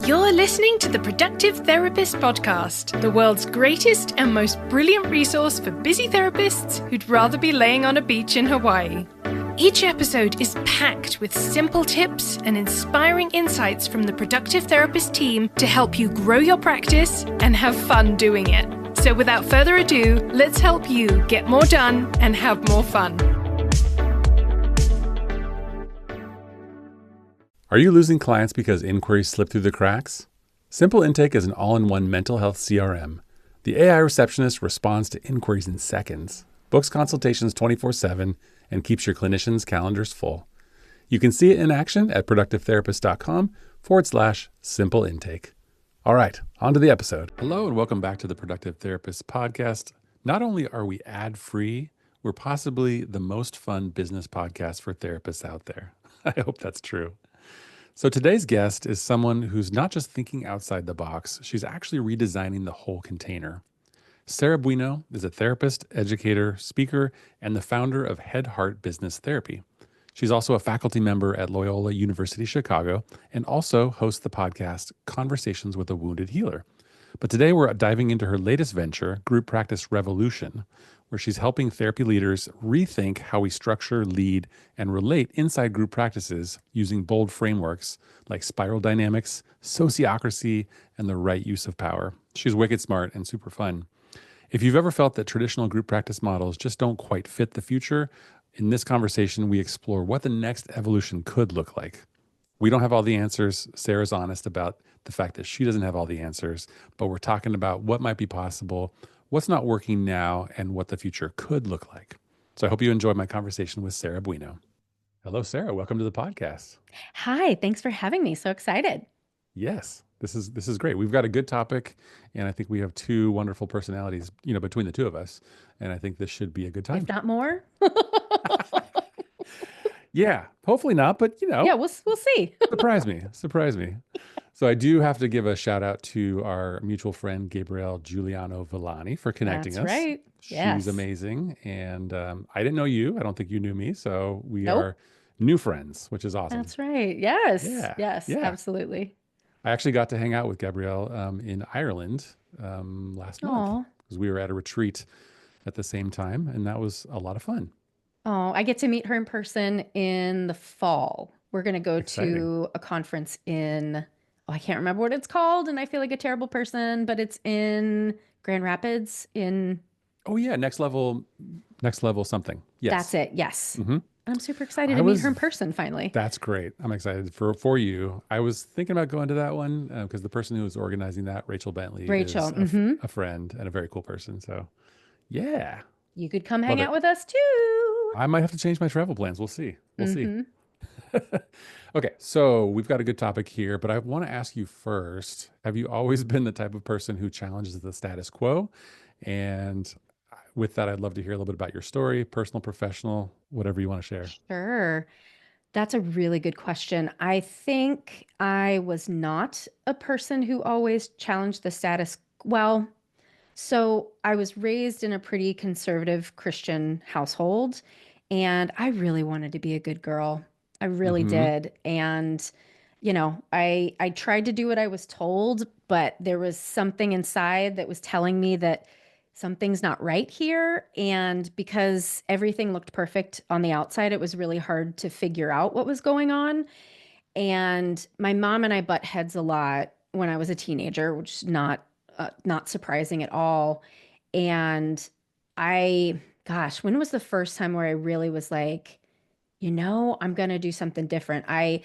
You're listening to the Productive Therapist Podcast, the world's greatest and most brilliant resource for busy therapists who'd rather be laying on a beach in Hawaii. Each episode is packed with simple tips and inspiring insights from the Productive Therapist team to help you grow your practice and have fun doing it. So without further ado, let's help you get more done and have more fun. Are you losing clients because inquiries slip through the cracks? Simple Intake is an all-in-one mental health CRM. The AI receptionist responds to inquiries in seconds, books consultations 24/7, and keeps your clinicians' calendars full. You can see it in action at productivetherapist.com/simple intake. All right, on to the episode. Hello, and welcome back to the Productive Therapist Podcast. Not only are we ad-free, we're possibly the most fun business podcast for therapists out there. I hope that's true. So today's guest is someone who's not just thinking outside the box, she's actually redesigning the whole container. Sarah Buino is a therapist, educator, speaker, and the founder of Head Heart Business Therapy. She's also a faculty member at Loyola University Chicago and also hosts the podcast Conversations with a Wounded Healer. But today we're diving into her latest venture, Group Practice Revolution, where she's helping therapy leaders rethink how we structure, lead, and relate inside group practices using bold frameworks like spiral dynamics, sociocracy, and the right use of power. She's wicked smart and super fun. If you've ever felt that traditional group practice models just don't quite fit the future, in this conversation, we explore what the next evolution could look like. We don't have all the answers. Sarah's honest about the fact that she doesn't have all the answers, but we're talking about what might be possible, what's not working now, and what the future could look like. So I hope you enjoyed my conversation with Sarah Buino. Hello, Sarah. Welcome to the podcast. Hi, thanks for having me. So excited. Yes, this is great. We've got a good topic, and I think we have two wonderful personalities, between the two of us, and I think this should be a good time. If not more. Yeah, hopefully not, but Yeah, we'll see. Surprise me. So I do have to give a shout out to our mutual friend, Gabrielle Giuliano Villani, for connecting us. That's right. Yes. She's amazing. And I didn't know you. I don't think you knew me. So we are new friends, which is awesome. That's right. Yes. Yeah. Yes, Yeah. absolutely. I actually got to hang out with Gabrielle in Ireland last month because we were at a retreat at the same time. And that was a lot of fun. Oh, I get to meet her in person in the fall. We're going to go Exciting. to a conference I can't remember what it's called, and I feel like a terrible person, but it's in Grand Rapids Oh yeah, next level something. Yes. That's it. Yes. Mm-hmm. I'm super excited to meet her in person finally. That's great. I'm excited for you. I was thinking about going to that one because the person who was organizing that, Rachel Bentley, is a friend and a very cool person. So yeah. You could come hang out with us too. I might have to change my travel plans. We'll see. Okay, so we've got a good topic here, but I want to ask you first, have you always been the type of person who challenges the status quo? And with that, I'd love to hear a little bit about your story, personal, professional, whatever you want to share. Sure. That's a really good question. I think I was not a person who always challenged the status. Well, so I was raised in a pretty conservative Christian household, and I really wanted to be a good girl. I really did. And, I tried to do what I was told, but there was something inside that was telling me that something's not right here. And because everything looked perfect on the outside, it was really hard to figure out what was going on. And my mom and I butt heads a lot when I was a teenager, which is not surprising at all. And when was the first time where I really was like, I'm going to do something different? I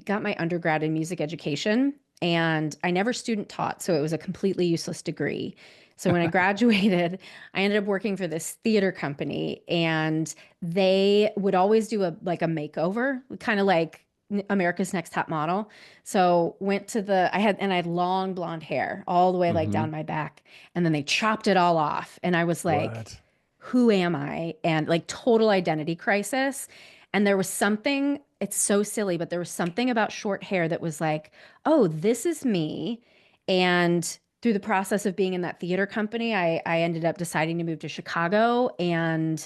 got my undergrad in music education, and I never student taught, so it was a completely useless degree. So when I graduated, I ended up working for this theater company, and they would always do a makeover, kind of like America's Next Top Model. So I had long blonde hair all the way like down my back, and then they chopped it all off, and I was like, What? Who am I? And like total identity crisis. And there was something, it's so silly, but there was something about short hair that was like, oh, this is me. And through the process of being in that theater company, I ended up deciding to move to Chicago and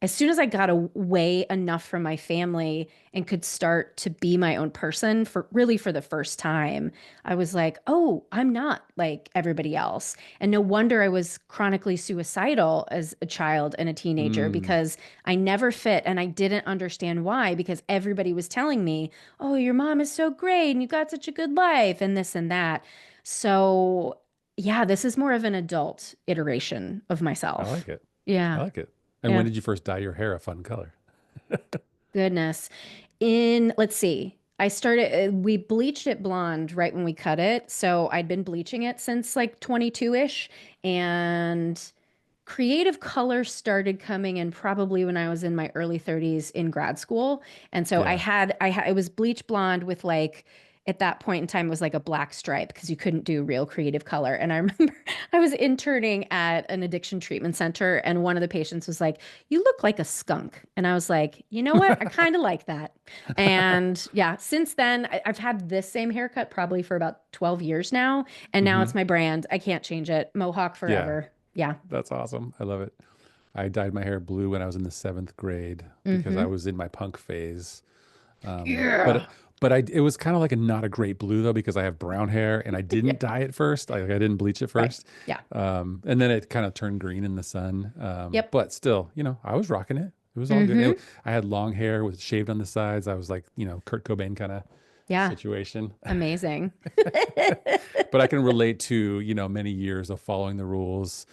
as soon as I got away enough from my family and could start to be my own person for the first time, I was like, oh, I'm not like everybody else. And no wonder I was chronically suicidal as a child and a teenager Mm. because I never fit and I didn't understand why because everybody was telling me, oh, your mom is so great and you got such a good life and this and that. So, yeah, this is more of an adult iteration of I myself. like it. I Yeah. like it. And when Yeah. did you first dye your hair a fun color? Goodness. Let's see, we bleached it blonde right when we cut it. So I'd been bleaching it since like 22-ish. And creative color started coming in probably when I was in my early 30s in grad school. And so Yeah. it was bleach blonde with like, at that point in time, it was like a black stripe because you couldn't do real creative color. And I remember I was interning at an addiction treatment center, and one of the patients was like, "You look like a skunk." And I was like, "You know what? I kind of like that." And yeah, since then, I've had this same haircut probably for about 12 years now. And now Hmm. it's my brand. I can't change it. Mohawk Yeah. forever. Yeah. That's awesome. I love it. I dyed my hair blue when I was in the seventh grade because I Mm-hmm. was in my punk phase. Yeah. But it was kind of like a not a great blue though because I have brown hair and I Yeah. didn't dye it first. Like I didn't bleach it Right. first. Yeah. And then it kind of turned green in the sun. Yep. But still, I was rocking it. It was all good. Mm-hmm. I had long hair with shaved on the sides. I was like, Kurt Cobain kind of Yeah. situation. Amazing. But I can relate to, many years of following the rules,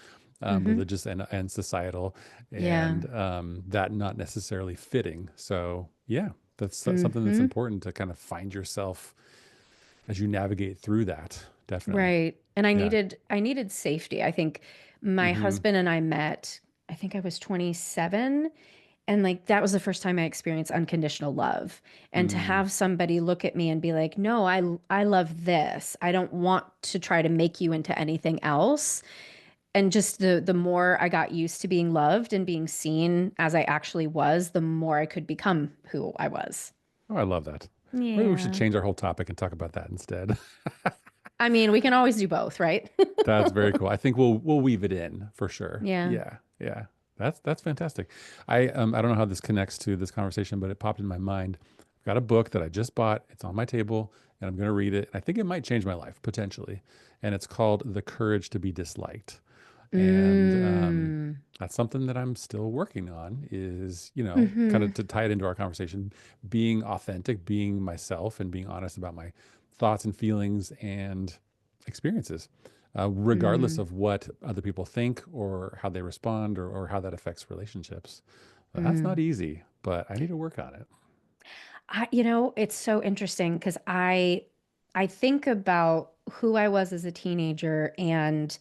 Mm-hmm. religious and societal, Yeah. and that not necessarily fitting. So, yeah, that's something that's Mm-hmm. important to kind of find yourself as you navigate through that. Definitely. Right. And Yeah. I needed safety. I think my Hmm. husband and I met, I think I was 27. And like that was the first time I experienced unconditional love. And to Mm. have somebody look at me and be like, "No, I love this. I don't want to try to make you into anything else." And just the more I got used to being loved and being seen as I actually was, the more I could become who I was. Oh, I love that. Maybe we should Yeah. change our whole topic and talk about that instead. I mean, we can always do both, right? That's very cool. I think we'll weave it in for sure. Yeah. Yeah, yeah. That's fantastic. I don't know how this connects to this conversation, but it popped in my mind. I've got a book that I just bought. It's on my table, and I'm going to read it. I think it might change my life potentially. And it's called The Courage to Be Disliked. And Mm. that's something that I'm still working on. Is kind Mm-hmm. of to tie it into our conversation, being authentic, being myself, and being honest about my thoughts and feelings and experiences, regardless Mm. of what other people think or how they respond or how that affects relationships. That's Mm. not easy, but I need to work on it. It's so interesting because I think about who I was as a teenager and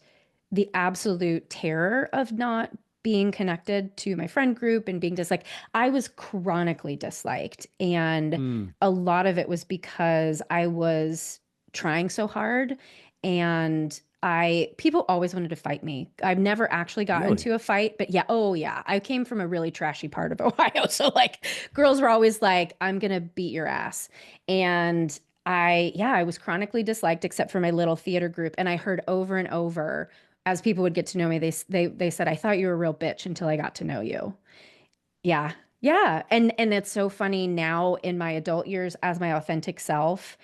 the absolute terror of not being connected to my friend group and being disliked. I was chronically disliked. And Mm, a lot of it was because I was trying so hard and people always wanted to fight me. I've never actually got really? into a fight, but yeah, oh yeah. I came from a really trashy part of Ohio. So like girls were always like, I'm gonna beat your ass. And I was chronically disliked except for my little theater group. And I heard over and over as people would get to know me, they said, I thought you were a real bitch until I got to know you. Yeah. Yeah. And it's so funny now in my adult years as my authentic self,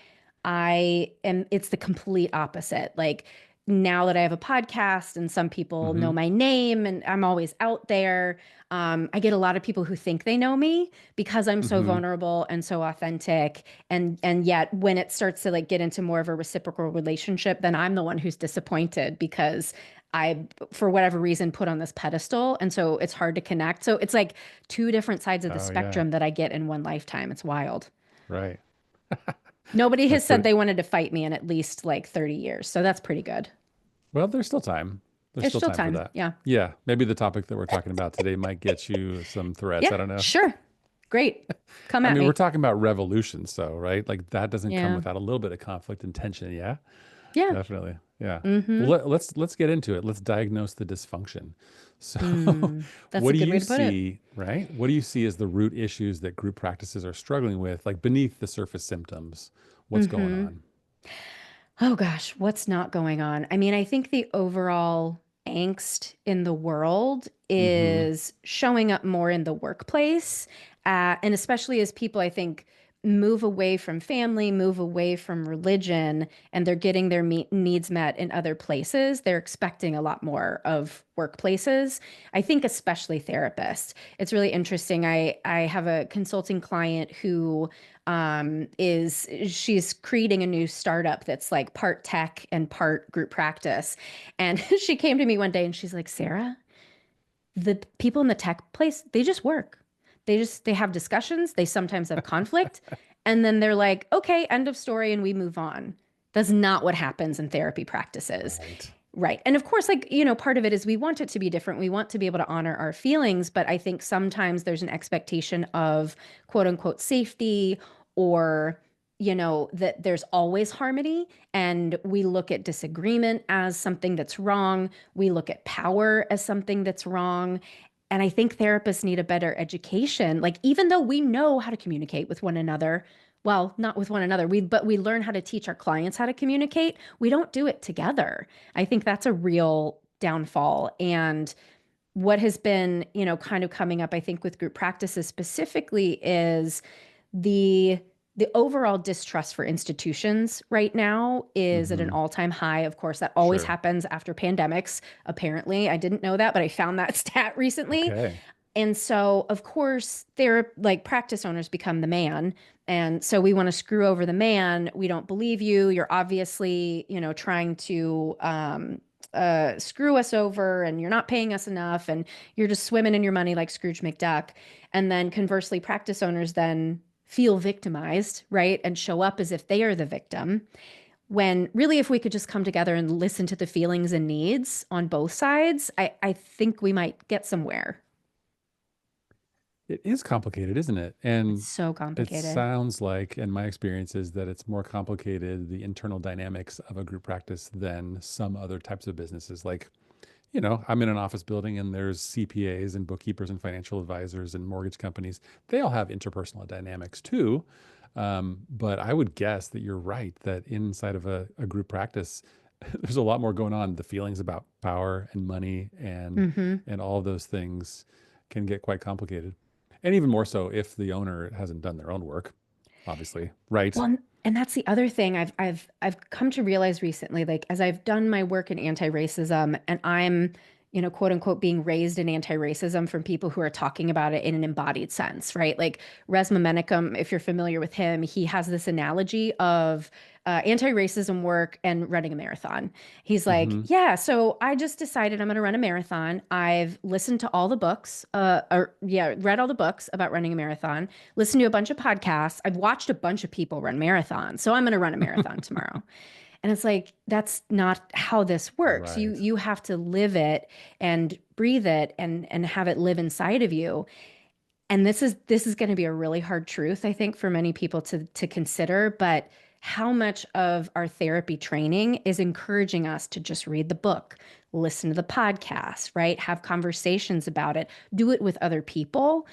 it's the complete opposite. Like now that I have a podcast and some people Hmm. know my name and I'm always out there, I get a lot of people who think they know me because I'm so Hmm. vulnerable and so authentic. And yet when it starts to like get into more of a reciprocal relationship, then I'm the one who's disappointed because I, for whatever reason, put on this pedestal. And so it's hard to connect. So it's like two different sides of the Oh yeah, spectrum that I get in one lifetime. It's wild. right. Nobody has That's said pretty. they wanted to fight me in at least like 30 years. So that's pretty good. Well, there's still time. There's There's still still time for time. that. Yeah. Yeah, maybe the topic that we're talking about today might get you some threats. Yeah. I don't know. Sure. Great. Come I at mean, we're me. talking about revolutions, though, right? Like that doesn't come Yeah. without a little bit of conflict and tension. Yeah, Yeah. definitely. Yeah. Mm-hmm. Well, let's get into it. Let's diagnose the dysfunction. So, That's what a do good you way to put it. see, right? What do you see as the root issues that group practices are struggling with, like beneath the surface symptoms? What's going Mm-hmm. on? Oh gosh, what's not going on? I mean, I think the overall angst in the world Mm-hmm. is showing up more in the workplace. And especially as people, I think, move away from family, move away from religion, and they're getting their needs met in other places, they're expecting a lot more of workplaces. I think especially therapists. It's really interesting. I have a consulting client who she's creating a new startup that's like part tech and part group practice. And she came to me one day and she's like, Sarah, the people in the tech place, they just work. They have discussions, they sometimes have conflict, and then they're like, okay, end of story, and we move on. That's not what happens in therapy practices. Right. Right. And of course, like, part of it is we want it to be different. We want to be able to honor our feelings, but I think sometimes there's an expectation of quote unquote safety, or that there's always harmony, and we look at disagreement as something that's wrong. We look at power as something that's wrong. And I think therapists need a better education. Like, even though we know how to communicate with one another, well, not with one another, but we learn how to teach our clients how to communicate. We don't do it together. I think that's a real downfall. And what has been, kind of coming up, I think, with group practices specifically is the the overall distrust for institutions right now is at an Mm-hmm. all-time high. Of course, that always Sure. happens after pandemics. Apparently, I didn't know that, but I found that stat recently. Okay. And so, of course, they're like practice owners become the man. And so we want to screw over the man. We don't believe you. You're obviously, trying to screw us over, and you're not paying us enough, and you're just swimming in your money like Scrooge McDuck. And then conversely, practice owners then feel victimized, right? And show up as if they are the victim. When really, if we could just come together and listen to the feelings and needs on both sides, I think we might get somewhere. It is complicated, isn't it? It's And so it complicated. sounds like, and my experience is that it's more complicated, the internal dynamics of a group practice than some other types of businesses. Like, I'm in an office building and there's CPAs and bookkeepers and financial advisors and mortgage companies. They all have interpersonal dynamics too. But I would guess that you're right, that inside of a group practice, there's a lot more going on. The feelings about power and money Hmm. and all of those things can get quite complicated. And even more so if the owner hasn't done their own work, obviously. Right. Well, and that's the other thing I've come to realize recently, like as I've done my work in anti-racism, and I'm, quote unquote, being raised in anti-racism from people who are talking about it in an embodied sense, right? Like Resma Menakem, if you're familiar with him, he has this analogy of anti-racism work and running a marathon. He's like, Mm-hmm. yeah, so I just decided I'm going to run a marathon. I've listened to all the books, read all the books about running a marathon, listened to a bunch of podcasts. I've watched a bunch of people run marathons. So I'm going to run a marathon tomorrow. And it's like, that's not how this works. You Right. you have to live it and breathe it and have it live inside of you. And this is going to be a really hard truth, I think, for many people to consider. But how much of our therapy training is encouraging us to just read the book, listen to the podcast, right? Have conversations about it, do it with other people.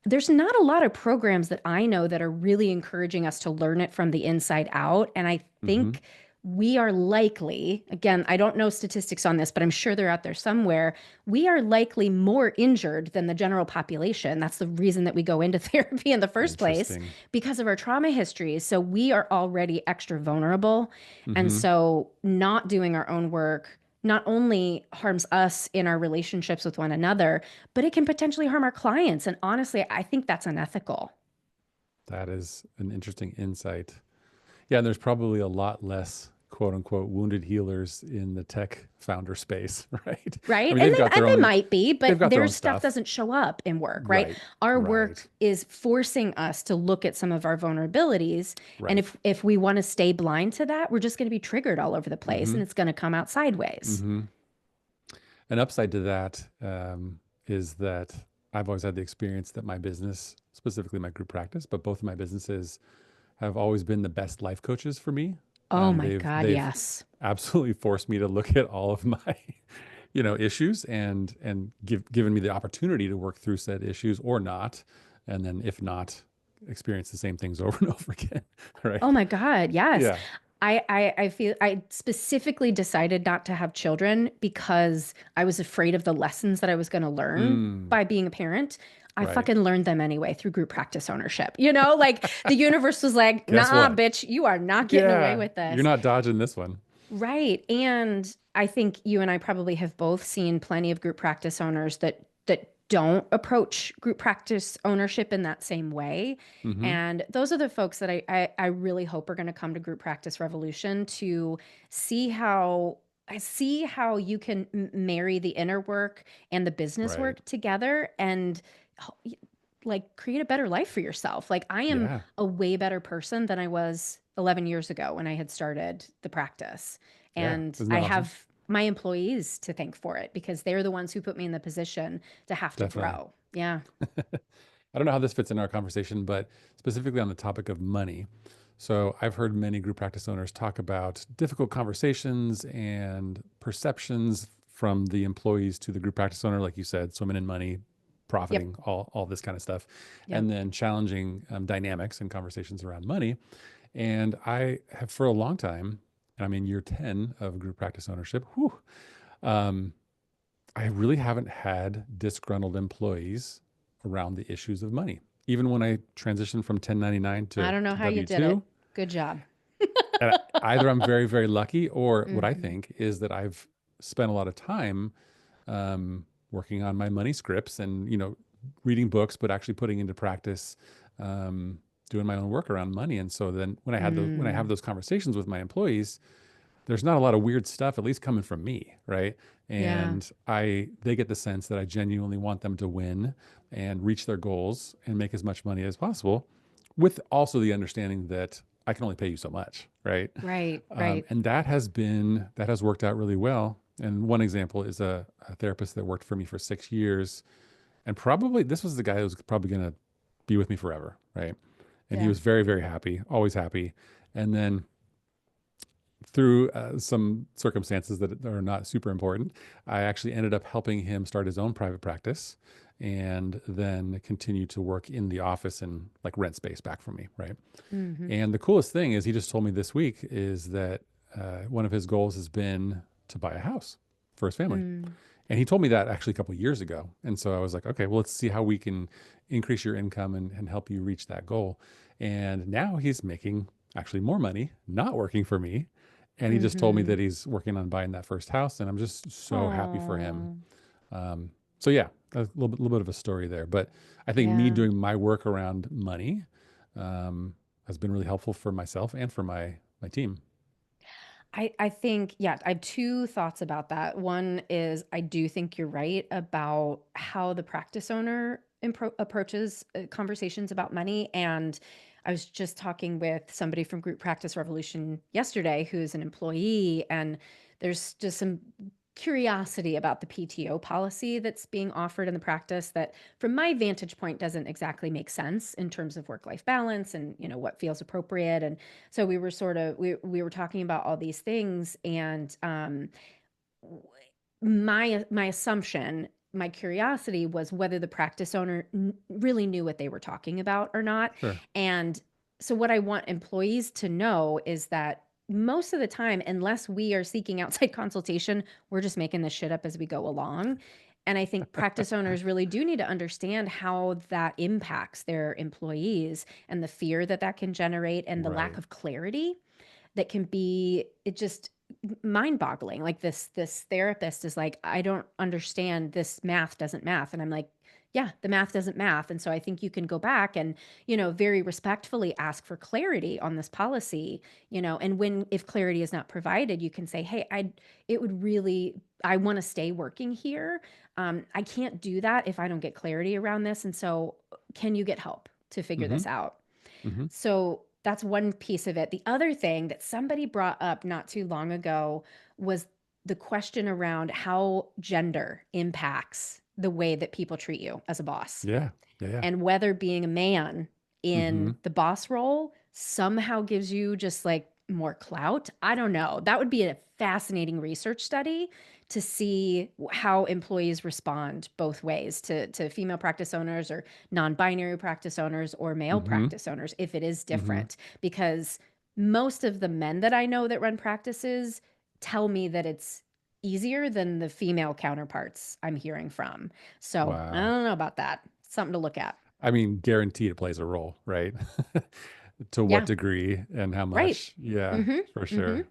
There's not a lot of programs that I know that are really encouraging us to learn it from the inside out. And I Mm-hmm. think we are likely, again, I don't know statistics on this, but I'm sure they're out there somewhere. We are likely more injured than the general population. That's the reason that we go into therapy in the first place, Interesting. because of our trauma histories. So we are already extra vulnerable. And Mm-hmm. so not doing our own work not only harms us in our relationships with one another, but it can potentially harm our clients. And honestly, I think that's unethical. That is an interesting insight. Yeah, and there's probably a lot less quote unquote wounded healers in the tech founder space, right? I Right. mean, And they've got and their they own might be, but they've got their their own stuff stuff. doesn't show up in work, right? Right. Our Right. work is forcing us to look at some of our vulnerabilities. And Right. if we want to stay blind to that, we're just going to be triggered all over the place, Mm-hmm. and it's going to come out sideways. Mm-hmm. An upside to that is that I've always had the experience that my business, specifically my group practice, but both of my businesses have always been the best life coaches for me. Oh my God, They've yes. absolutely forced me to look at all of my, issues and given me the opportunity to work through said issues or not, and then if not, experience the same things over and over again. Oh Right? my God, yes. Yeah. I feel I specifically decided not to have children because I was afraid of the lessons that I was going to learn Mm, by being a parent. I right. fucking learned them anyway through group practice ownership. You know, like the universe was like, Guess nah, what? bitch, you are not getting away Yeah, with you're this. not dodging this one. Right. And I think you and I probably have both seen plenty of group practice owners that don't approach group practice ownership in that same way. Hmm. And those are the folks that I really hope are going to come to Group Practice Revolution to see how see how you can marry the inner work and the business Right. work together and like create a better life for yourself. Like I am Yeah. a way better person than I was 11 years ago when I had started the practice. Yeah. And Isn't I that awesome? have my employees to thank for it because they're the ones who put me in the position to have to Definitely. grow. Yeah. I don't know how this fits in our conversation, but specifically on the topic of money. So I've heard many group practice owners talk about difficult conversations and perceptions from the employees to the group practice owner, like you said, swimming in money, Yep. profiting, all this kind of stuff, Yep. and then challenging dynamics and conversations around money. And I have for a long time, and I'm in year 10 of group practice ownership, um, I really haven't had disgruntled employees around the issues of money. Even when I transitioned from 1099 I to, don't know to how you did it. W-2, Good job. and either I'm very, very lucky, or what I Hmm. think is that I've spent a lot of time working on my money scripts and, reading books, but actually putting into practice, um, doing my own work around money. And so then when I have Mm. those conversations with my employees, there's not a lot of weird stuff, at least coming from me, right? Yeah. And they get the sense that I genuinely want them to win and reach their goals and make as much money as possible, with also the understanding that I can only pay you so much, right? Right. Right. And that has worked out really well. And one example is a therapist that worked for me for 6 years, and probably this was the guy who was probably going to be with me forever, right? And he Yeah. was very, very happy, always happy. And then through some circumstances that are not super important, I actually ended up helping him start his own private practice and then continue to work in the office and like rent space back from me. Right. Hmm. And the coolest thing is he just told me this week is that one of his goals has been to buy a house for his family. Mm. And he told me that actually a couple of years ago. And so I was like, okay, well, let's see how we can increase your income and help you reach that goal. And now he's making actually more money, not working for me. And he just told me Hmm. that he's working on buying that first house. And I'm just so happy for him. Oh, Um, so yeah, a little bit of a story there. But I think me yeah. doing my work around money has been really helpful for myself and for my team. I think, yeah, I have two thoughts about that. One is I do think you're right about how the practice owner approaches conversations about money. And I was just talking with somebody from Group Practice Revolution yesterday who's an employee, and there's just some curiosity about the PTO policy that's being offered in the practice that from my vantage point doesn't exactly make sense in terms of work-life balance and what feels appropriate. And so we were sort of we were talking about all these things, and my assumption, my curiosity was whether the practice owner really knew what they were talking about or not. Sure. And so what I want employees to know is that most of the time, unless we are seeking outside consultation, we're just making this shit up as we go along. And I think practice owners really do need to understand how that impacts their employees and the fear that that can generate and the lack Right. of clarity that can be it just mind-boggling. Like this therapist is like, I don't understand, this math doesn't math. And I'm like, yeah, the math doesn't math. And so I think you can go back and very respectfully ask for clarity on this policy. And when if clarity is not provided, you can say, hey, I want to stay working here. I can't do that if I don't get clarity around this. And so can you get help to figure Mm-hmm. this out? Mm-hmm. So that's one piece of it. The other thing that somebody brought up not too long ago was the question around how gender impacts the way that people treat you as a boss, Yeah. Yeah. Yeah. and whether being a man Mm-hmm. in the boss role somehow gives you just like more clout. I don't know. That would be a fascinating research study to see how employees respond both ways to female practice owners or non-binary practice owners or male Mm-hmm. practice owners if it is Mm-hmm. different, because most of the men that I know that run practices tell me that it's easier than the female counterparts I'm hearing from. So I Wow. don't know about that. Something to look at. I mean, guaranteed it plays a role, right? To what Yeah, degree and how right. much? Yeah, for Mm-hmm. Mm-hmm. sure.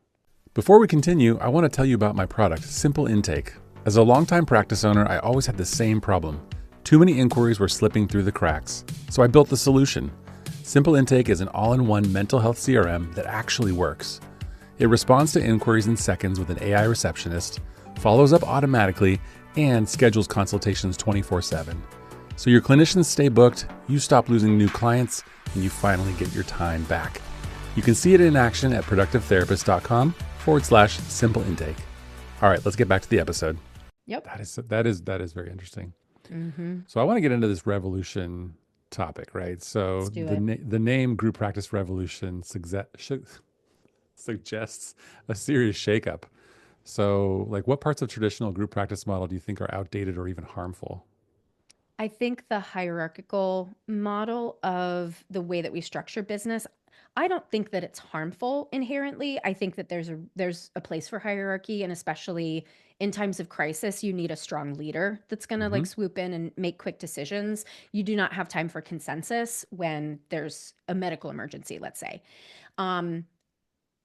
Before we continue, I want to tell you about my product, Simple Intake. As a longtime practice owner, I always had the same problem. Too many inquiries were slipping through the cracks. So I built the solution. Simple Intake is an all-in-one mental health CRM that actually works. It responds to inquiries in seconds with an AI receptionist, follows up automatically, and schedules consultations 24/7. So your clinicians stay booked, you stop losing new clients, and you finally get your time back. You can see it in action at productivetherapist.com/simple intake. All right, let's get back to the episode. Yep. That is very interesting. Mm-hmm. So I want to get into this revolution topic, right? Let's So do the it. the name Group Practice Revolution suggests a serious shakeup. So, like, what parts of traditional group practice model do you think are outdated or even harmful? I think the hierarchical model of the way that we structure business, I don't think that it's harmful inherently. I think that there's a place for hierarchy, and especially in times of crisis, you need a strong leader that's going to Mm-hmm. like swoop in and make quick decisions. You do not have time for consensus when there's a medical emergency, let's say. Um,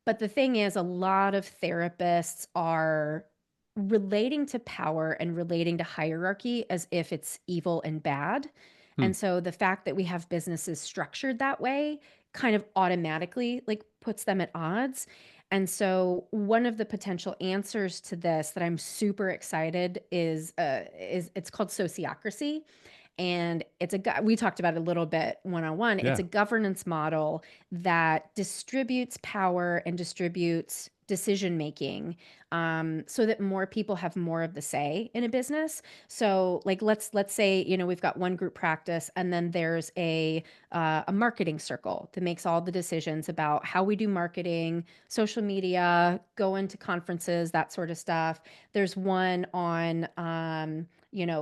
but the thing is, a lot of therapists are relating to power and relating to hierarchy as if it's evil and bad. Hmm. And so the fact that we have businesses structured that way kind of automatically like puts them at odds. And so one of the potential answers to this that I'm super excited is it's called sociocracy, and we talked about it a little bit one-on-one. It's Yeah. a governance model that distributes power and distributes decision making, so that more people have more of the say in a business. So like let's say, we've got one group practice, and then there's a marketing circle that makes all the decisions about how we do marketing, social media, go into conferences, that sort of stuff. There's one on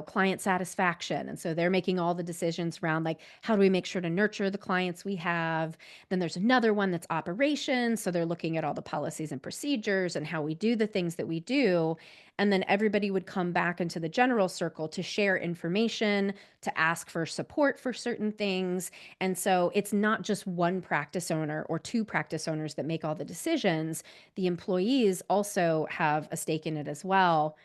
client satisfaction. And so they're making all the decisions around like, how do we make sure to nurture the clients we have? Then there's another one that's operations. So they're looking at all the policies and procedures and how we do the things that we do. And then everybody would come back into the general circle to share information, to ask for support for certain things. And so it's not just one practice owner or two practice owners that make all the decisions. The employees also have a stake in it as well.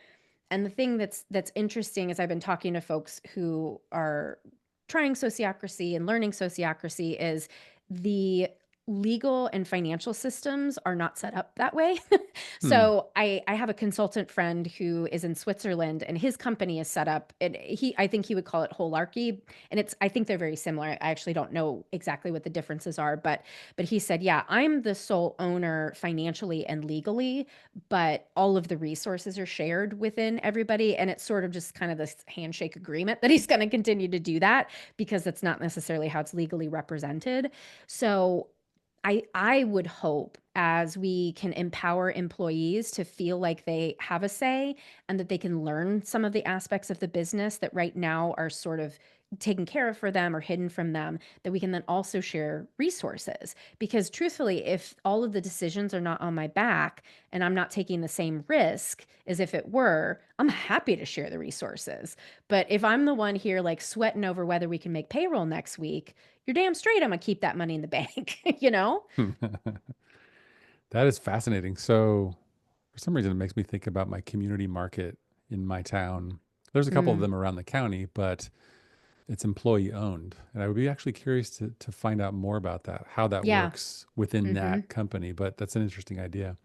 And the thing that's interesting is I've been talking to folks who are trying sociocracy and learning sociocracy is the legal and financial systems are not set up that way. Hmm. So I have a consultant friend who is in Switzerland, and his company is set up. I think he would call it holarchy, and I think they're very similar. I actually don't know exactly what the differences are, but he said, yeah, I'm the sole owner financially and legally, but all of the resources are shared within everybody. And it's sort of just kind of this handshake agreement that he's going to continue to do that because it's not necessarily how it's legally represented. So I would hope as we can empower employees to feel like they have a say and that they can learn some of the aspects of the business that right now are sort of taken care of for them or hidden from them, that we can then also share resources. Because truthfully, if all of the decisions are not on my back and I'm not taking the same risk as if it were, I'm happy to share the resources. But if I'm the one here like sweating over whether we can make payroll next week, you're damn straight I'm gonna keep that money in the bank, you know? That is fascinating. So, for some reason, it makes me think about my community market in my town. There's a couple of Mm, them around the county, but it's employee owned. And I would be actually curious to find out more about that, how that yeah. works within Mhm. that company. But that's an interesting idea.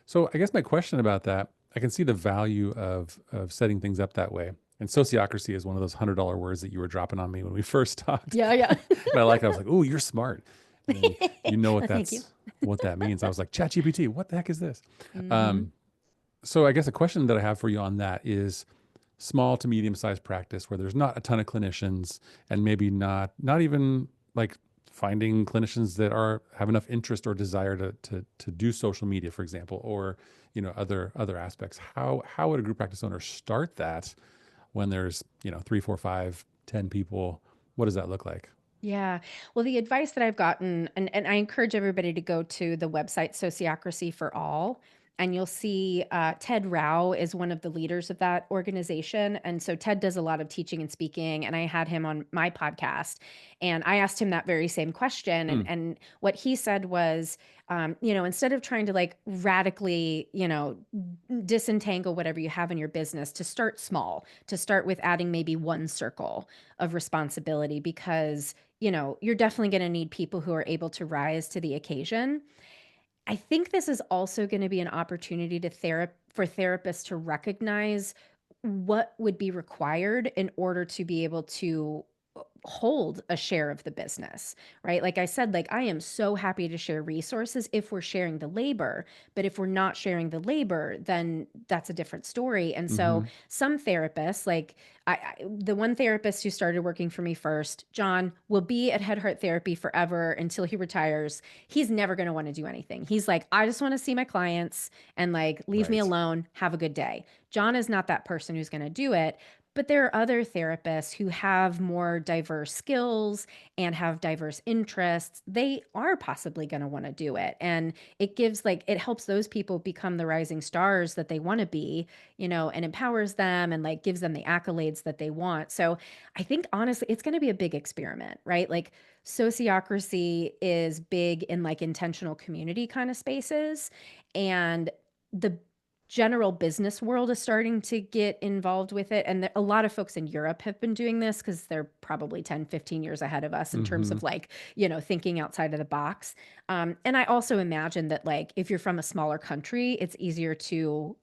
So, I guess my question about that, I can see the value of setting things up that way. And sociocracy is one of those $100 words that you were dropping on me when we first talked. Yeah, yeah. And I was like, "Oh, you're smart." And then you know Well, thank you. what that means. I was like, "ChatGPT, what the heck is this?" Mhm. Um, so I guess a question that I have for you on that is small to medium sized practice where there's not a ton of clinicians and maybe not even like finding clinicians that have enough interest or desire to do social media, for example, or other aspects. How would a group practice owner start that when there's 3, 4, 5, 10 people? What does that look like? Yeah. Well, the advice that I've gotten, and I encourage everybody to go to the website Sociocracy for All, and you'll see Ted Rao is one of the leaders of that organization. And so Ted does a lot of teaching and speaking, and I had him on my podcast, and I asked him that very same question. Hmm. And what he said was, instead of trying to like radically, disentangle whatever you have in your business, to start small, to start with adding maybe one circle of responsibility, because you're definitely going to need people who are able to rise to the occasion. I think this is also going to be an opportunity for therapists to recognize what would be required in order to be able to hold a share of the business, right? Like I said, like I am so happy to share resources if we're sharing the labor, but if we're not sharing the labor, then that's a different story. And so Mm-hmm. some therapists, like the one therapist who started working for me first, John, will be at Head Heart Therapy forever until he retires. He's never going to want to do anything. He's like, I just want to see my clients and like leave me Right. alone. Have a good day. John is not that person who's going to do it. But there are other therapists who have more diverse skills and have diverse interests. They are possibly going to want to do it. And it helps those people become the rising stars that they want to be, and empowers them and like gives them the accolades that they want. So I think honestly, it's going to be a big experiment, right? Like sociocracy is big in like intentional community kind of spaces. And the general business world is starting to get involved with it. And a lot of folks in Europe have been doing this because they're probably 10, 15 years ahead of us in terms Mm-hmm. of like, thinking outside of the box. And I also imagine that like if you're from a smaller country, it's easier to,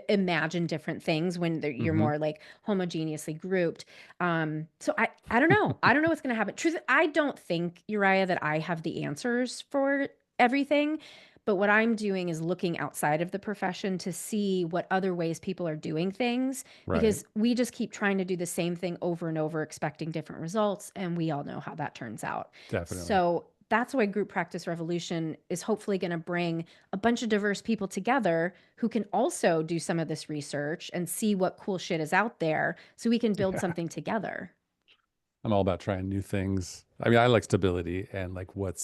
imagine different things when you're Mm-hmm. more like homogeneously grouped. So I don't know. I don't know what's going to happen. Truth, I don't think, Uriah, that I have the answers for everything. But what I'm doing is looking outside of the profession to see what other ways people are doing things, Right. because we just keep trying to do the same thing over and over, expecting different results. And we all know how that turns out. Definitely. So that's why Group Practice Revolution is hopefully going to bring a bunch of diverse people together who can also do some of this research and see what cool shit is out there so we can build Yeah. something together. I'm all about trying new things. I mean, I like stability and like what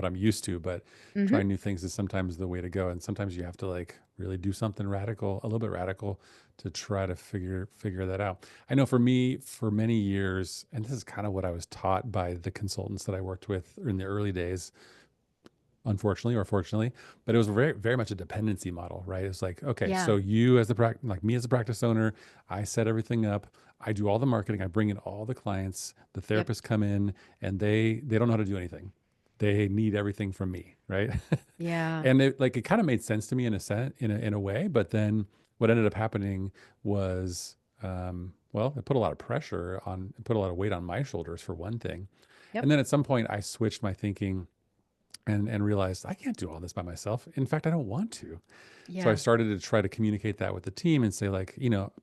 I'm used to, but Hmm. trying new things is sometimes the way to go. And sometimes you have to like really do something radical, a little bit radical to try to figure that out. I know for me, for many years, and this is kind of what I was taught by the consultants that I worked with in the early days, unfortunately or fortunately, but it was very, very much a dependency model, right? It's like, okay, Yeah. so you as the like me as a practice owner, I set everything up. I do all the marketing. I bring in all the clients. The Yep. therapists come in and they don't know how to do anything. They need everything from me, right? Yeah. And it kind of made sense to me in a sense, in a way. But then what ended up happening was, well, it put a lot of pressure on, it put a lot of weight on my shoulders for one thing. And Yep. then at some point, I switched my thinking and realized I can't do all this by myself. In fact, I don't want to. So I Yeah. started to try to communicate that with the team and say like,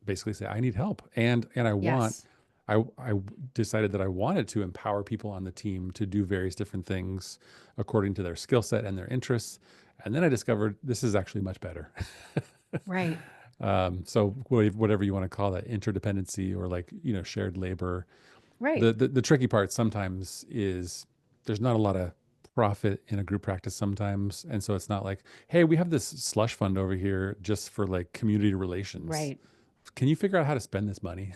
basically say I need help and Yes. I decided that I wanted to empower people on the team to do various different things according to their skill set and their interests. And then I discovered this is actually much better. Right. So whatever you want to call that, interdependency or like, shared labor. Right. The tricky part sometimes is there's not a lot of profit in a group practice sometimes, and so it's not like, hey, we have this slush fund over here just for like community relations. Right. Can you figure out how to spend this money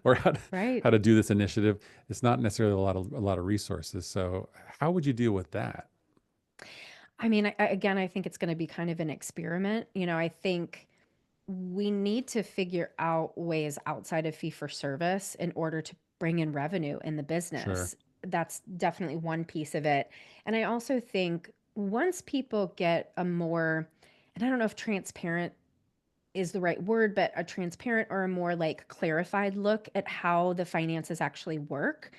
or Right. how to do this initiative? It's not necessarily a lot of resources. So how would you deal with that? I mean, again, I think it's going to be kind of an experiment. I think we need to figure out ways outside of fee for service in order to bring in revenue in the Sure. business. That's definitely one piece of it. And I also think once people get a more, and I don't know if transparent is the right word, but a transparent or a more like clarified look at how the finances actually work,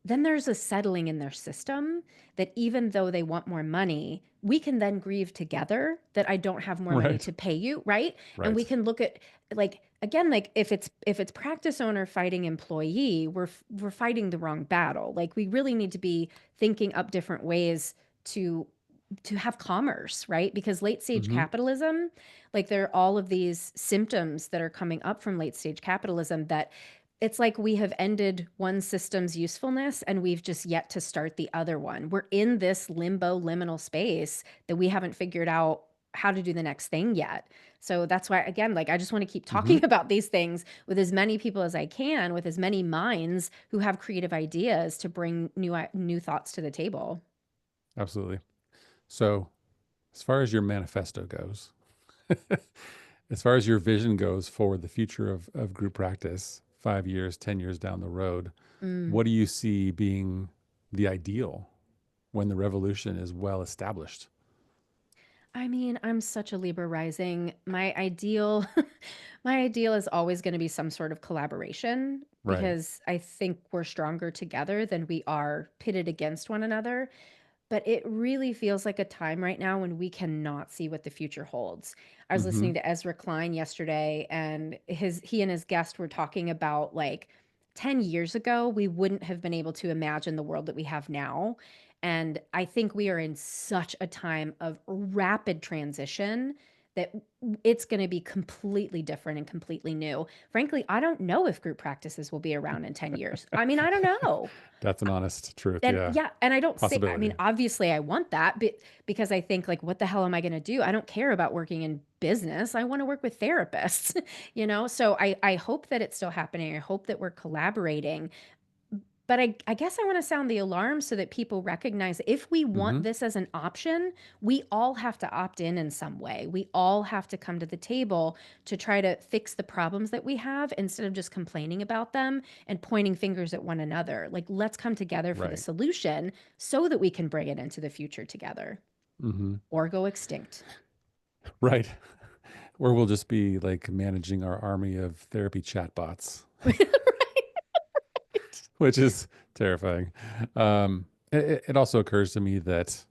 then there's a settling in their system that even though they want more money, we can then grieve together that I don't have more money Right. to pay you, right? And we Right. can look at like again, like if it's practice owner fighting employee, we're fighting the wrong battle. Like we really need to be thinking up different ways to to have commerce, right? Because late stage Hmm. capitalism, like there are all of these symptoms that are coming up from late stage capitalism that it's like we have ended one system's usefulness and we've just yet to start the other one. We're in this limbo liminal space that we haven't figured out how to do the next thing yet. So that's why, again, like I just want to keep Hmm. talking about these things with as many people as I can, with as many minds who have creative ideas to bring new thoughts to the table. Absolutely. So, as far as your manifesto goes, as far as your vision goes for the future of group practice, 5 years, 10 years down the road, Mm. what do you see being the ideal when the revolution is well established? I mean, I'm such a Libra rising. My ideal, my ideal is always going to be some sort of collaboration Right. because I think we're stronger together than we are pitted against one another. But it really feels like a time right now when we cannot see what the future holds. I was Hmm. listening to Ezra Klein yesterday, and he and his guest were talking about like 10 years ago, we wouldn't have been able to imagine the world that we have now. And I think we are in such a time of rapid transition that it's going to be completely different and completely new. Frankly, I don't know if group practices will be around in 10 years. I mean, I don't know. That's an honest truth. And Yeah. yeah, and I don't say, I mean, Possibility. obviously I want that, but because I think like, what the hell am I going to do? I don't care about working in business. I want to work with therapists, you know? So I hope that it's still happening. I hope that we're collaborating. But I guess I want to sound the alarm so that people recognize if we want Hmm. this as an option, we all have to opt in some way. We all have to come to the table to try to fix the problems that we have instead of just complaining about them and pointing fingers at one another. Like, let's come together for the Right. solution so that we can bring it into the future together Hmm. or go extinct. Right. Or we'll just be like managing our army of therapy chatbots, which is terrifying. It also occurs to me that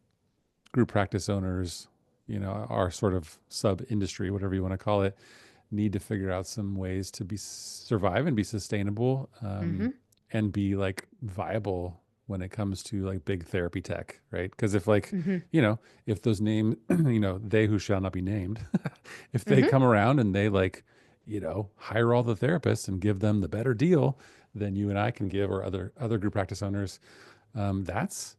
group practice owners, our sort of sub industry, whatever you want to call it, need to figure out some ways to be survive and be sustainable, Mm-hmm. and be like viable when it comes to like big therapy tech, right? Because if like, Mm-hmm. if those name, they who shall not be named, if they Mm-hmm. come around and they like, hire all the therapists and give them the better deal than you and I can give, or other group practice owners, that's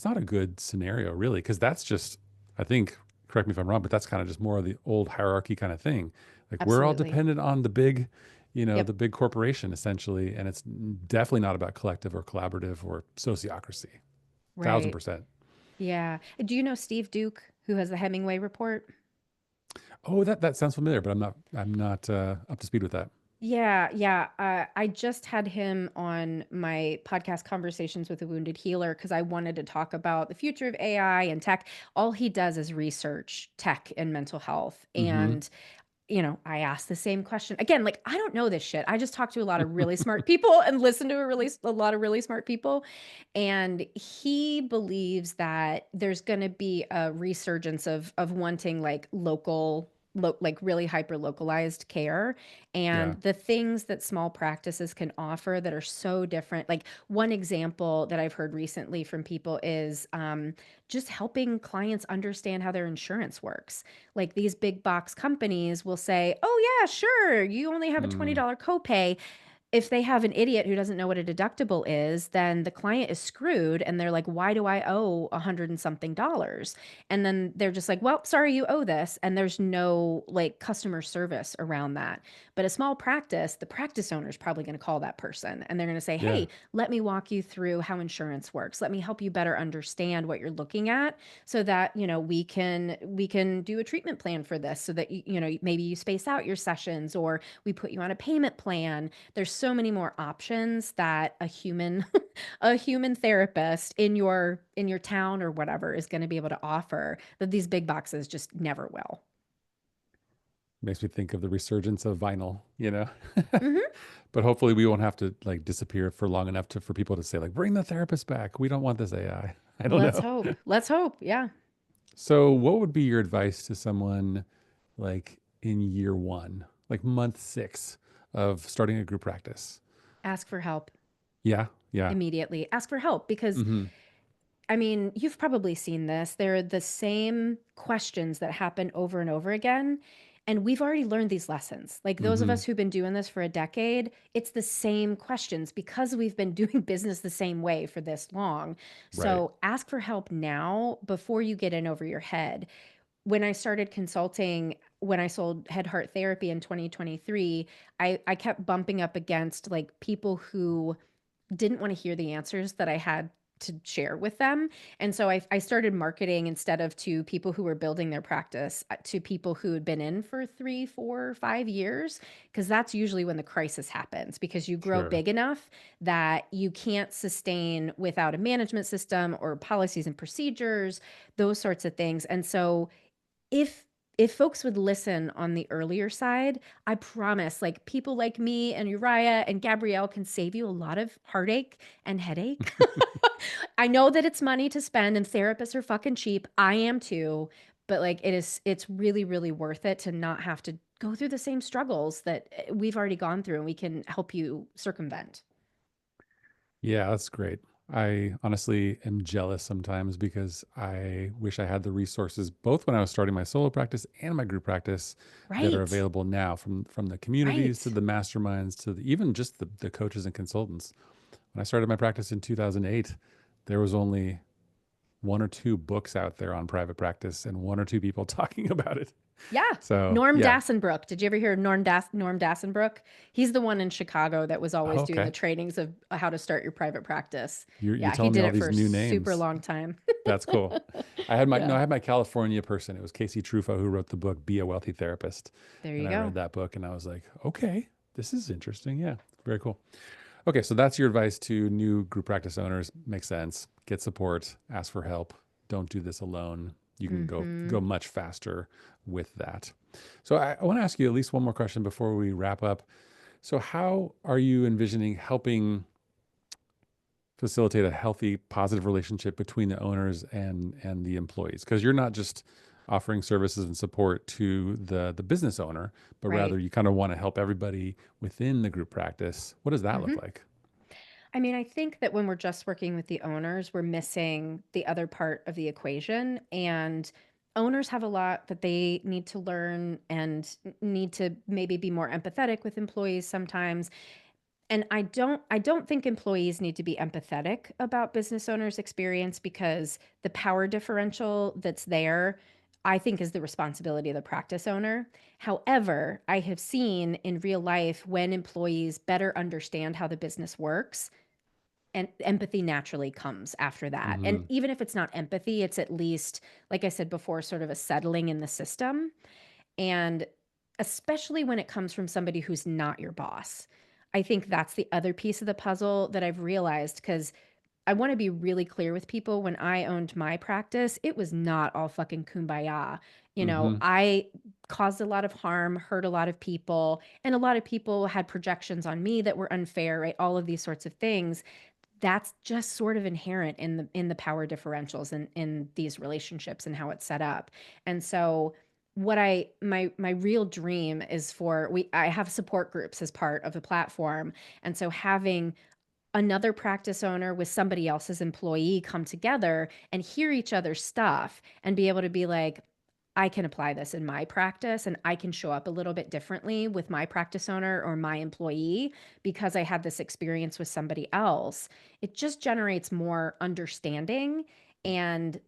not a good scenario, really, because that's just, I think, correct me if I'm wrong, but that's kind of just more of the old hierarchy kind of thing. Like we're all Absolutely. dependent on the big, the Yep. big corporation essentially, and it's definitely not about collective or collaborative or sociocracy. Thousand Right. percent. Yeah. Do you know Steve Duke, who has the Hemingway Report? Oh, that sounds familiar, but I'm not up to speed with that. Yeah, yeah. I just had him on my podcast Conversations with a Wounded Healer because I wanted to talk about the future of AI and tech. All he does is research tech and mental health. Mm-hmm. And, I asked the same question again. Like, I don't know this shit. I just talk to a lot of really smart people and listen to a lot of really smart people. And he believes that there's going to be a resurgence of wanting like like really hyper localized care Yeah. and the things that small practices can offer that are so different. Like one example that I've heard recently from people is just helping clients understand how their insurance works. Like these big box companies will say, oh, yeah, sure, you only have a Mm, $20 copay. If they have an idiot who doesn't know what a deductible is, then the client is screwed and they're like, why do I owe a hundred and something dollars? And then they're just like, well, sorry, you owe this. And there's no like customer service around that. But a small practice, the practice owner is probably going to call that person and they're going to say, yeah. hey, let me walk you through how insurance works. Let me help you better understand what you're looking at so that, we can do a treatment plan for this so that maybe you space out your sessions or we put you on a payment plan. There's so many more options that a human a human therapist in your town or whatever is going to be able to offer that these big boxes just never will. Makes me think of the resurgence of vinyl. Hmm. But hopefully we won't have to like disappear for long enough for people to say like, bring the therapist back. We don't want this AI. I don't Let's know. hope. Let's hope. Yeah. So what would be your advice to someone like in year one, like month 6 of starting a group practice? Ask for help Yeah. Yeah. immediately. Ask for help because Hmm. I mean, you've probably seen this. They're the same questions that happen over and over again. And we've already learned these lessons. Like those of Mm-hmm. us who've been doing this for a decade, it's the same questions because we've been doing business the same way for this long. Right. So ask for help now before you get in over your head. When I started consulting, when I sold Head Heart Therapy in 2023, I kept bumping up against like people who didn't want to hear the answers that I had to share with them. And so I started marketing instead of to people who were building their practice to people who had been in for 3, 4, 5 years, because that's usually when the crisis happens because you grow Sure. big enough that you can't sustain without a management system or policies and procedures, those sorts of things. And so if if folks would listen on the earlier side, I promise, like people like me and Uriah and Gabrielle can save you a lot of heartache and headache. I know that it's money to spend and therapists are fucking cheap. I am too, but like it's really, really worth it to not have to go through the same struggles that we've already gone through and we can help you circumvent. Yeah, that's great. I honestly am jealous sometimes because I wish I had the resources both when I was starting my solo practice and my group practice that are Right. available now from the communities to Right. the masterminds to even just the coaches and consultants. When I started my practice in 2008, there was only one or two books out there on private practice and one or two people talking about it. Yeah. So, Norm yeah. Dassenbrook. Did you ever hear of Norm Dassenbrook? He's the one in Chicago that was always Oh, doing the okay. trainings of how to start your private practice. You're Yeah, he telling me did all it these for a new super names. long time. That's cool. I had my no, Yeah. I had my California person. It was Casey Truffaut who wrote the book Be a Wealthy Therapist. There And you I read go. that book and I was like, okay, this is interesting. Yeah, very cool. Okay, so that's your advice to new group practice owners. Makes sense. Get support, ask for help. Don't do this alone. You can Hmm. go much faster with that. So I want to ask you at least one more question before we wrap up. So how are you envisioning helping facilitate a healthy, positive relationship between the owners and the employees? Because you're not just offering services and support to the business owner, but Right. rather you kind of want to help everybody within the group practice. What does that look Hmm. like? I mean, I think that when we're just working with the owners, we're missing the other part of the equation. And owners have a lot that they need to learn and need to maybe be more empathetic with employees sometimes. And I don't think employees need to be empathetic about business owners' experience because the power differential that's there, I think, is the responsibility of the practice owner. However, I have seen in real life when employees better understand how the business works, and empathy naturally comes after that. And Hmm. even if it's not empathy, it's at least, like I said before, sort of a settling in the system. And especially when it comes from somebody who's not your boss. I think that's the other piece of the puzzle that I've realized because I want to be really clear with people. When I owned my practice, it was not all fucking kumbaya. Hmm. I caused a lot of harm, hurt a lot of people, and a lot of people had projections on me that were unfair, right? All of these sorts of things. That's just sort of inherent in the power differentials in these relationships and how it's set up. And so what my real dream is for we I have support groups as part of the platform. And so having another practice owner with somebody else's employee come together and hear each other's stuff and be able to be like, I can apply this in my practice and I can show up a little bit differently with my practice owner or my employee because I had this experience with somebody else. It just generates more understanding. And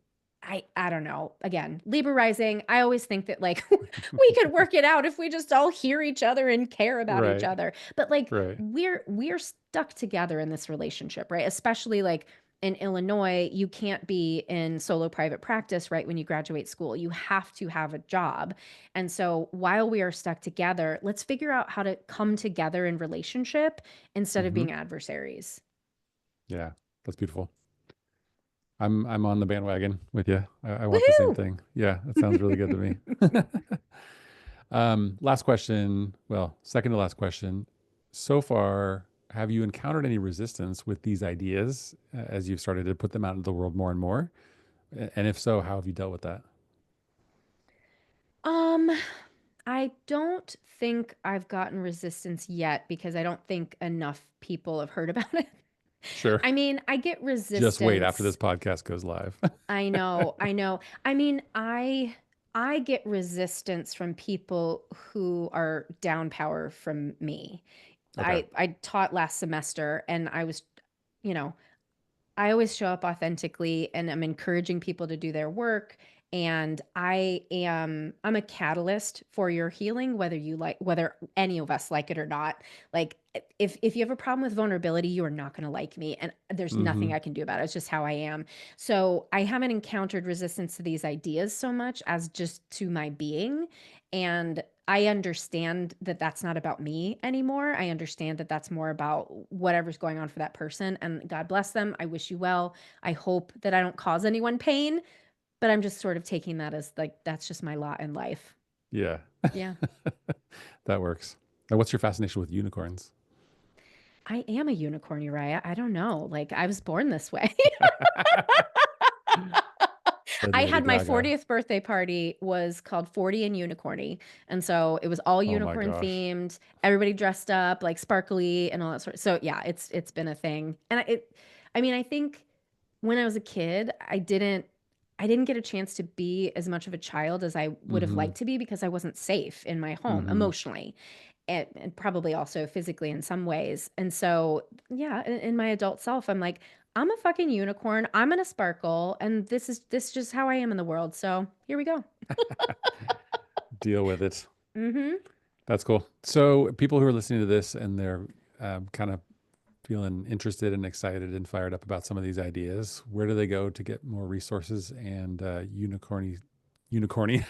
I don't know. Again, Libra rising, I always think that like we could work it out if we just all hear each other and care about each Right. other. But like Right. we're stuck together in this relationship, right? Especially like in Illinois, you can't be in solo private practice right when you graduate school. You have to have a job. And so while we are stuck together, let's figure out how to come together in relationship instead of Hmm. being adversaries. Yeah, that's beautiful. I'm on the bandwagon with you. I want the same Woohoo! thing. Yeah, that sounds really good to me. Last question. Well, second to last question. So far, have you encountered any resistance with these ideas as you've started to put them out into the world more and more? And if so, how have you dealt with that? Um, I don't think I've gotten resistance yet because I don't think enough people have heard about it. Sure. I mean, I get Just wait after this resistance. podcast goes live. I know, I know. I mean, I I get resistance from people who are down power from me. Okay. I taught last semester and you know, I always show up authentically and I'm encouraging people to do their work. And I'm a catalyst for your healing, whether any of us like it or not. Like if you have a problem with vulnerability, you are not going to like me. And there's Mm-hmm. nothing I can do about it. It's just how I am. So I haven't encountered resistance to these ideas so much as just to my being. And I understand that that's not about me anymore. I understand that that's more about whatever's going on for that person. And God bless them. I wish you well. I hope that I don't cause anyone pain, but I'm just sort of taking that as like, that's just my lot in life. Yeah. Yeah. That works. Now, what's your fascination with unicorns? I am a unicorn, Uriah. I don't know. Like, I was born this way. Said I Lady had my Gaga. 40th birthday party was called 40 and Unicorny. And so it was all Oh my unicorn gosh. themed, everybody dressed up like sparkly and all that sort of. So yeah, it's been a thing. And I mean, I think when I was a kid, I didn't get a chance to be as much of a child as I would have Mm-hmm. liked to be because I wasn't safe in my home Mm-hmm. emotionally and probably also physically in some ways. And so, yeah, in my adult self, I'm like, I'm a fucking unicorn. I'm gonna sparkle, and this is just how I am in the world. So here we go. Deal with it. Mm-hmm. That's cool. So, people who are listening to this and they're kind of feeling interested and excited and fired up about some of these ideas, where do they go to get more resources and unicorny, unicorny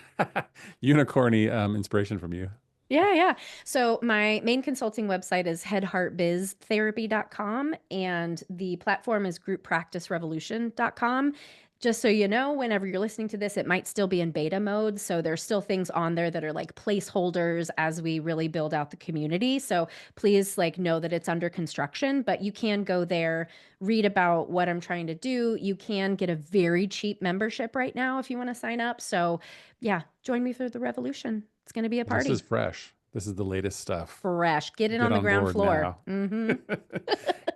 inspiration from you? Yeah, yeah. So my main consulting website is headheartbiztherapy.com and the platform is grouppracticerevolution.com. Just so you know, whenever you're listening to this, it might still be in beta mode. So there's still things on there that are like placeholders as we really build out the community. So please like know that it's under construction, but you can go there, read about what I'm trying to do. You can get a very cheap membership right now if you want to sign up. So yeah, join me for the revolution. It's going to be a This is party. fresh. This is the latest stuff. Fresh. Get in Get on the on ground board floor. now. Mm-hmm.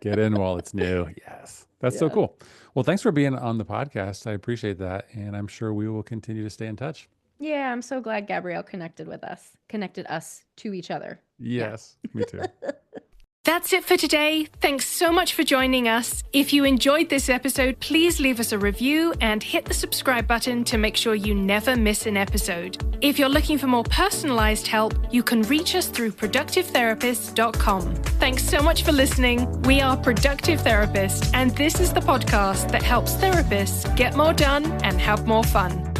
Get in while it's new. Yes. That's so Yeah. cool. Well, thanks for being on the podcast. I appreciate that. And I'm sure we will continue to stay in touch. Yeah, I'm so glad Gabrielle connected us to each other. Yeah. Yes, me too. That's it for today. Thanks so much for joining us. If you enjoyed this episode, please leave us a review and hit the subscribe button to make sure you never miss an episode. If you're looking for more personalized help, you can reach us through productivetherapist.com. Thanks so much for listening. We are Productive Therapist, and this is the podcast that helps therapists get more done and have more fun.